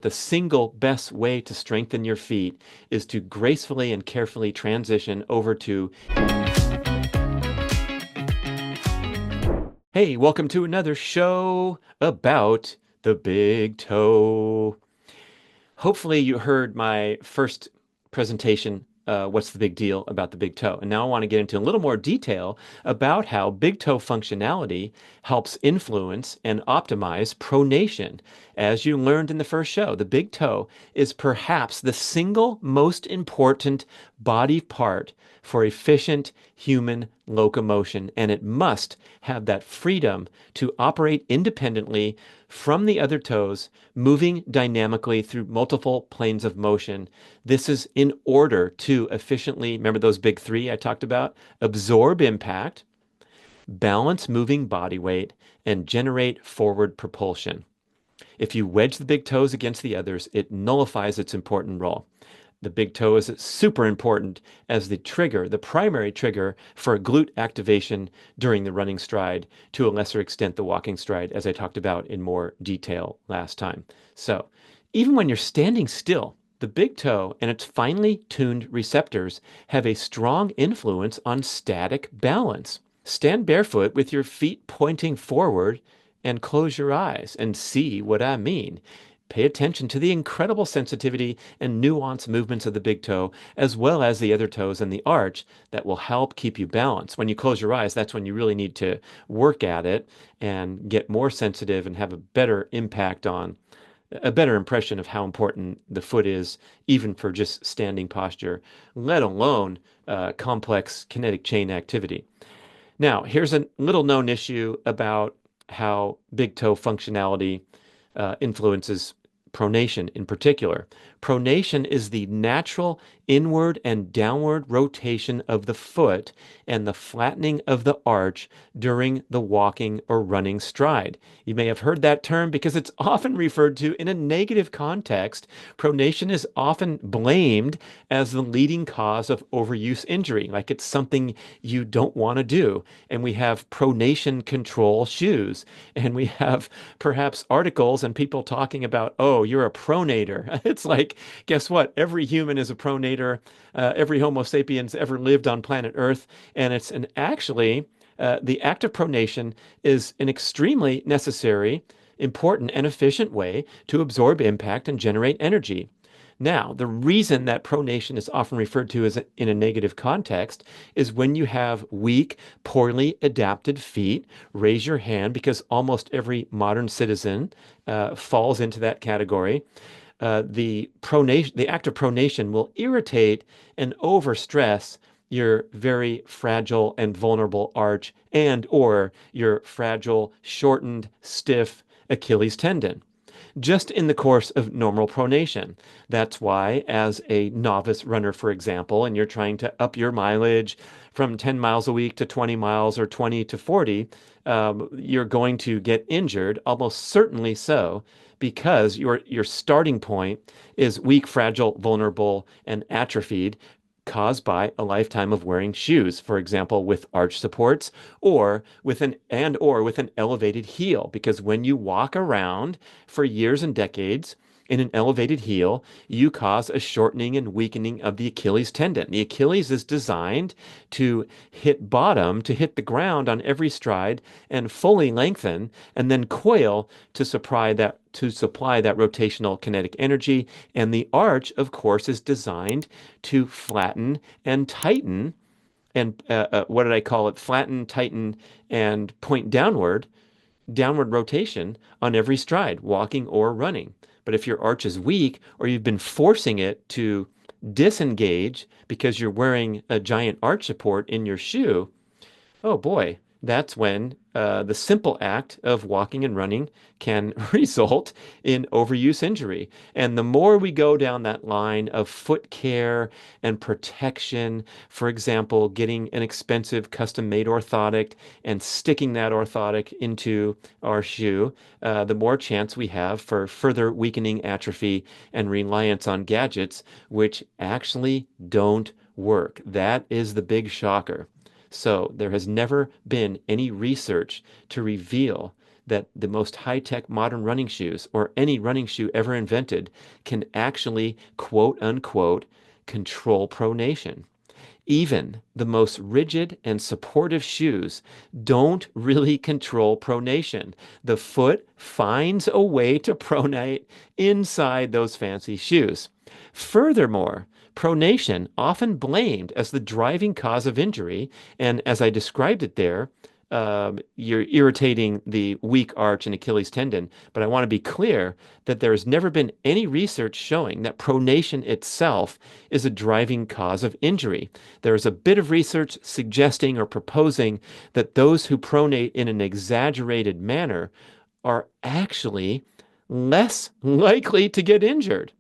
The single best way to strengthen your feet is to gracefully and carefully transition over to, hey, welcome to another show about the big toe. Hopefully, you heard my first presentation, what's the big deal about the big toe? And now I want to get into a little more detail about how big toe functionality helps influence and optimize pronation. As you learned in the first show, the big toe is perhaps the single most important body part for efficient human locomotion, and it must have that freedom to operate independently from the other toes, moving dynamically through multiple planes of motion. This is in order to efficiently, remember those big three I talked about? Absorb impact, balance moving body weight, and generate forward propulsion. If you wedge the big toes against the others, it nullifies its important role. The big toe is super important as the trigger, the primary trigger for glute activation during the running stride, to a lesser extent, the walking stride, as I talked about in more detail last time. So, even when you're standing still, the big toe and its finely tuned receptors have a strong influence on static balance. Stand barefoot with your feet pointing forward and close your eyes and see what I mean. Pay attention to the incredible sensitivity and nuanced movements of the big toe, as well as the other toes and the arch that will help keep you balanced. When you close your eyes, that's when you really need to work at it and get more sensitive and have a better impact on a better impression of how important the foot is, even for just standing posture, let alone complex kinetic chain activity. Now, here's a little known issue about how big toe functionality influences pronation in particular. Pronation is the natural inward and downward rotation of the foot and the flattening of the arch during the walking or running stride. You may have heard that term because it's often referred to in a negative context. Pronation is often blamed as the leading cause of overuse injury, like it's something you don't want to do. And we have pronation control shoes, and we have perhaps articles and people talking about, oh, you're a pronator. It's like, guess what? Every human is a pronator. Every Homo sapiens ever lived on planet Earth. And it's an actually, the act of pronation is an extremely necessary, important, and efficient way to absorb impact and generate energy. Now, the reason that pronation is often referred to as in a negative context is when you have weak, poorly adapted feet. Raise your hand because almost every modern citizen falls into that category. The act of pronation will irritate and overstress your very fragile and vulnerable arch and or your fragile, shortened, stiff Achilles tendon just in the course of normal pronation. That's why, as a novice runner, for example, and you're trying to up your mileage from 10 miles a week to 20 miles or 20 to 40, you're going to get injured, almost certainly so, because your starting point is weak, fragile, vulnerable, and atrophied, caused by a lifetime of wearing shoes, for example, with arch supports or with an elevated heel. Because when you walk around for years and decades in an elevated heel, you cause a shortening and weakening of the Achilles tendon. The Achilles is designed to hit bottom, to hit the ground on every stride and fully lengthen and then coil to supply that rotational kinetic energy. And the arch, of course, is designed to flatten and tighten. And what did I call it? Flatten, tighten, and point downward rotation on every stride, walking or running. But if your arch is weak or you've been forcing it to disengage because you're wearing a giant arch support in your shoe, oh boy, that's when the simple act of walking and running can result in overuse injury. And the more we go down that line of foot care and protection, for example, getting an expensive custom-made orthotic and sticking that orthotic into our shoe, the more chance we have for further weakening, atrophy, and reliance on gadgets, which actually don't work. That is the big shocker. So there has never been any research to reveal that the most high-tech modern running shoes or any running shoe ever invented can actually, quote unquote, control pronation. Even the most rigid and supportive shoes don't really control pronation. The foot finds a way to pronate inside those fancy shoes. Furthermore, pronation, often blamed as the driving cause of injury, and as I described it there, you're irritating the weak arch and Achilles tendon. But I want to be clear that there has never been any research showing that pronation itself is a driving cause of injury. There is a bit of research suggesting or proposing that those who pronate in an exaggerated manner are actually less likely to get injured.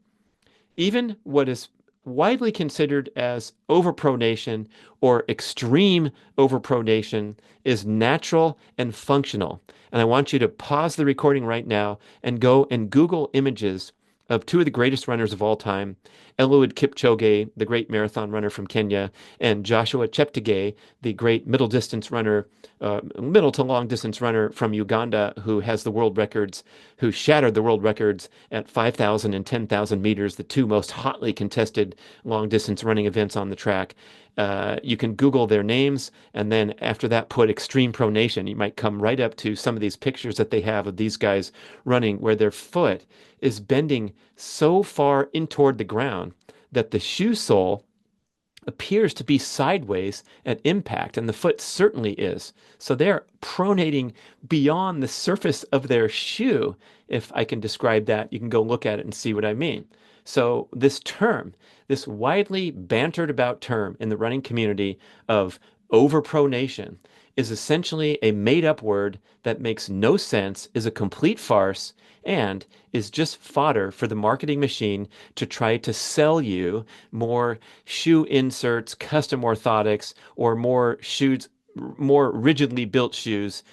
Even what is widely considered as overpronation or extreme overpronation is natural and functional. And I want you to pause the recording right now and go and Google images of two of the greatest runners of all time, Eliud Kipchoge, the great marathon runner from Kenya, and Joshua Cheptegei, the great middle distance runner, middle to long distance runner from Uganda, who has the world records, who shattered the world records at 5,000 and 10,000 meters, the two most hotly contested long distance running events on the track. You can Google their names and then after that put extreme pronation. You might come right up to some of these pictures that they have of these guys running where their foot is bending so far in toward the ground that the shoe sole appears to be sideways at impact, and the foot certainly is. So they're pronating beyond the surface of their shoe. If I can describe that, you can go look at it and see what I mean. So this term, this widely bantered about term in the running community of overpronation is essentially a made up word that makes no sense, is a complete farce, and is just fodder for the marketing machine to try to sell you more shoe inserts, custom orthotics, or more shoes, more rigidly built shoes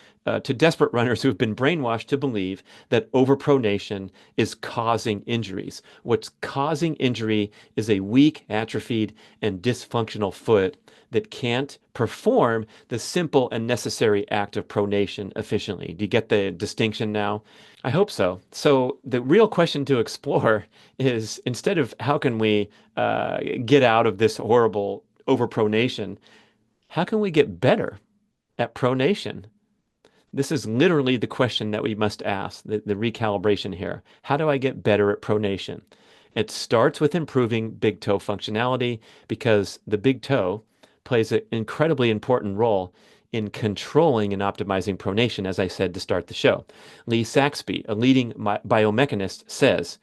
to desperate runners who have been brainwashed to believe that overpronation is causing injuries. What's causing injury is a weak, atrophied, and dysfunctional foot that can't perform the simple and necessary act of pronation efficiently. Do you get the distinction now? I hope so. So the real question to explore is instead of how can we get out of this horrible overpronation, how can we get better at pronation? This is literally the question that we must ask, the recalibration here. How do I get better at pronation? It starts with improving big toe functionality because the big toe plays an incredibly important role in controlling and optimizing pronation, as I said to start the show. Lee Saxby, a leading biomechanist, says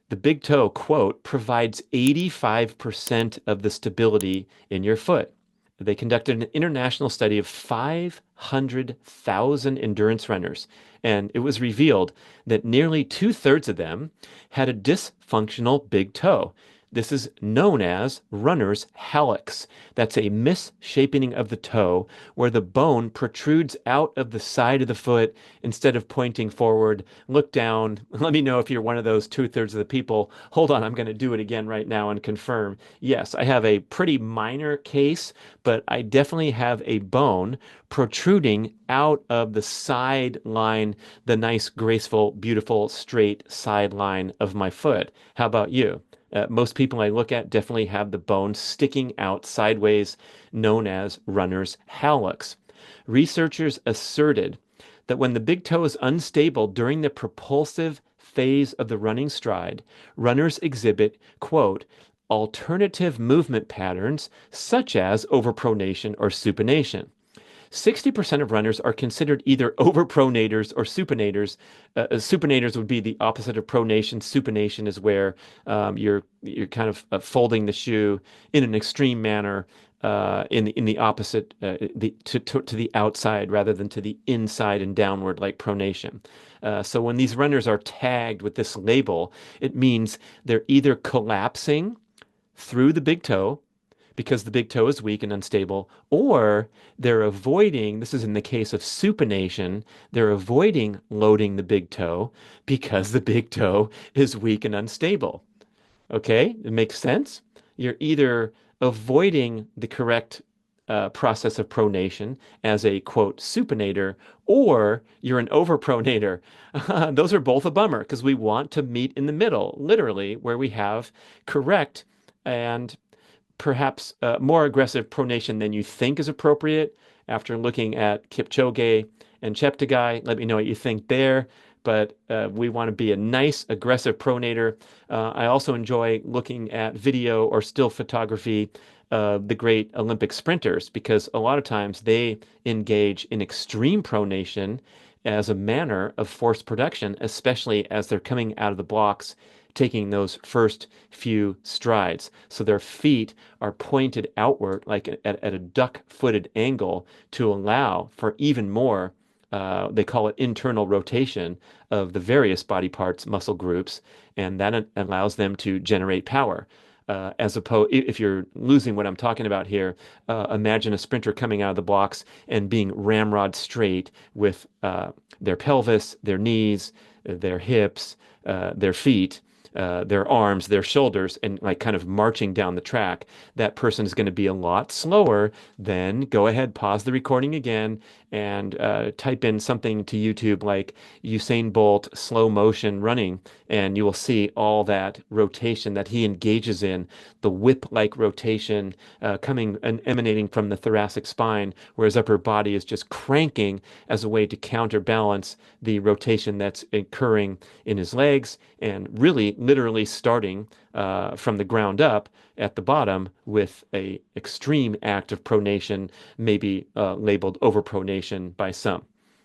the big toe, quote, provides 85% of the stability in your foot. They conducted an international study of 500,000 endurance runners, and it was revealed that nearly two-thirds of them had a dysfunctional big toe. This is known as runner's hallux. That's a misshaping of the toe where the bone protrudes out of the side of the foot instead of pointing forward. Look down. Let me know if you're one of those two-thirds of the people. Hold on, I'm going to do it again right now and confirm. Yes, I have a pretty minor case, but I definitely have a bone protruding out of the side line, the nice, graceful, beautiful, straight side line of my foot. How about you? Most people I look at definitely have the bone sticking out sideways, known as runner's hallux. Researchers asserted that when the big toe is unstable during the propulsive phase of the running stride, runners exhibit, quote, alternative movement patterns such as overpronation or supination. 60% of runners are considered either overpronators or supinators. Supinators would be the opposite of pronation. Supination is where you're kind of folding the shoe in an extreme manner in the opposite to the outside rather than to the inside and downward like pronation. So when these runners are tagged with this label, it means they're either collapsing through the big toe because the big toe is weak and unstable, or they're avoiding, this is in the case of supination, they're avoiding loading the big toe because the big toe is weak and unstable. Okay, it makes sense. You're either avoiding the correct process of pronation as a quote supinator, or you're an overpronator. Those are both a bummer because we want to meet in the middle, literally, where we have correct and perhaps more aggressive pronation than you think is appropriate after looking at Kipchoge and Cheptegei. Let me know what you think there. But we want to be a nice, aggressive pronator. I also enjoy looking at video or still photography of the great Olympic sprinters because a lot of times they engage in extreme pronation as a manner of force production, especially as they're coming out of the blocks, taking those first few strides. So their feet are pointed outward, like at a duck-footed angle, to allow for even more. They call it internal rotation of the various body parts, muscle groups, and that allows them to generate power. As opposed, if you're losing what I'm talking about here, imagine a sprinter coming out of the blocks and being ramrod straight with their pelvis, their knees, their hips, their feet, their arms, their shoulders, and like kind of marching down the track. That person is going to be a lot slower than go ahead, pause the recording again, and type in something to YouTube like Usain Bolt slow motion running, and you will see all that rotation that he engages in, the whip-like rotation coming and emanating from the thoracic spine, where his upper body is just cranking as a way to counterbalance the rotation that's occurring in his legs, and really literally starting from the ground up at the bottom with a extreme act of pronation, maybe labeled overpronation by some.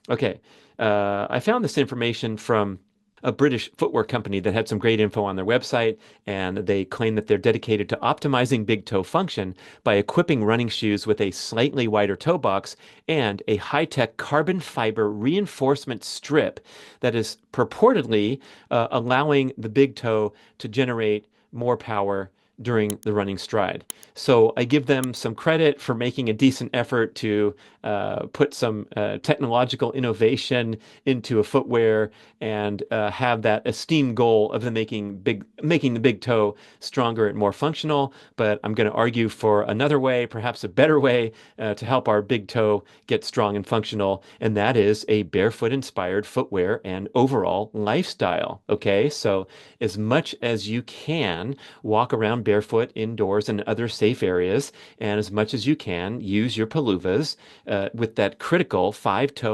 Okay, I found this information from a British footwear company that had some great info on their website, and they claim that they're dedicated to optimizing big toe function by equipping running shoes with a slightly wider toe box and a high-tech carbon fiber reinforcement strip that is purportedly allowing the big toe to generate more power during the running stride. So I give them some credit for making a decent effort to put some technological innovation into a footwear and have that esteemed goal of making the big toe stronger and more functional. But I'm going to argue for another way, perhaps a better way, to help our big toe get strong and functional, and that is a barefoot-inspired footwear and overall lifestyle. Okay, so as much as you can, walk around barefoot indoors and other safe areas, and as much as you can, use your Peluvas with that critical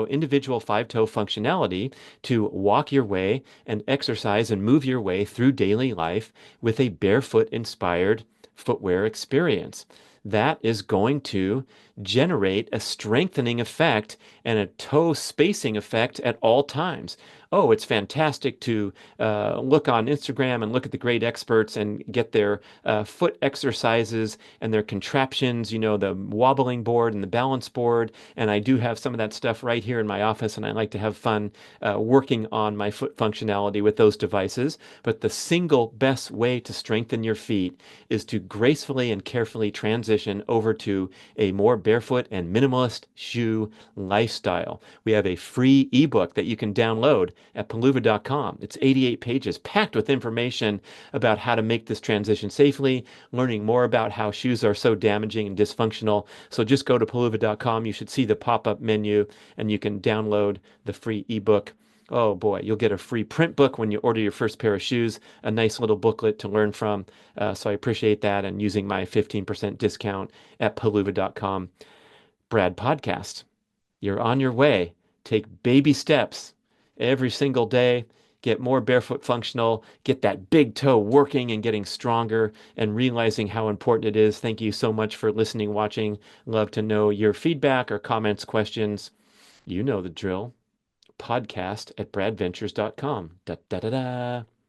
individual five-toe functionality to walk your way and exercise and move your way through daily life with a barefoot-inspired footwear experience. That is going to generate a strengthening effect and a toe spacing effect at all times. Oh, it's fantastic to look on Instagram and look at the great experts and get their foot exercises and their contraptions, the wobbling board and the balance board. And I do have some of that stuff right here in my office, and I like to have fun working on my foot functionality with those devices. But the single best way to strengthen your feet is to gracefully and carefully transition over to a more barefoot and minimalist shoe lifestyle. We have a free ebook that you can download at peluva.com. It's 88 pages packed with information about how to make this transition safely, learning more about how shoes are so damaging and dysfunctional. So just go to peluva.com. You should see the pop-up menu and you can download the free ebook. Oh boy, you'll get a free print book when you order your first pair of shoes, a nice little booklet to learn from. So I appreciate that, and using my 15% discount at peluva.com. Brad Podcast. You're on your way. Take baby steps every single day. Get more barefoot functional. Get that big toe working and getting stronger and realizing how important it is. Thank you so much for listening, watching. Love to know your feedback or comments, questions. You know the drill. Podcast at bradventures.com. Da, da, da, da.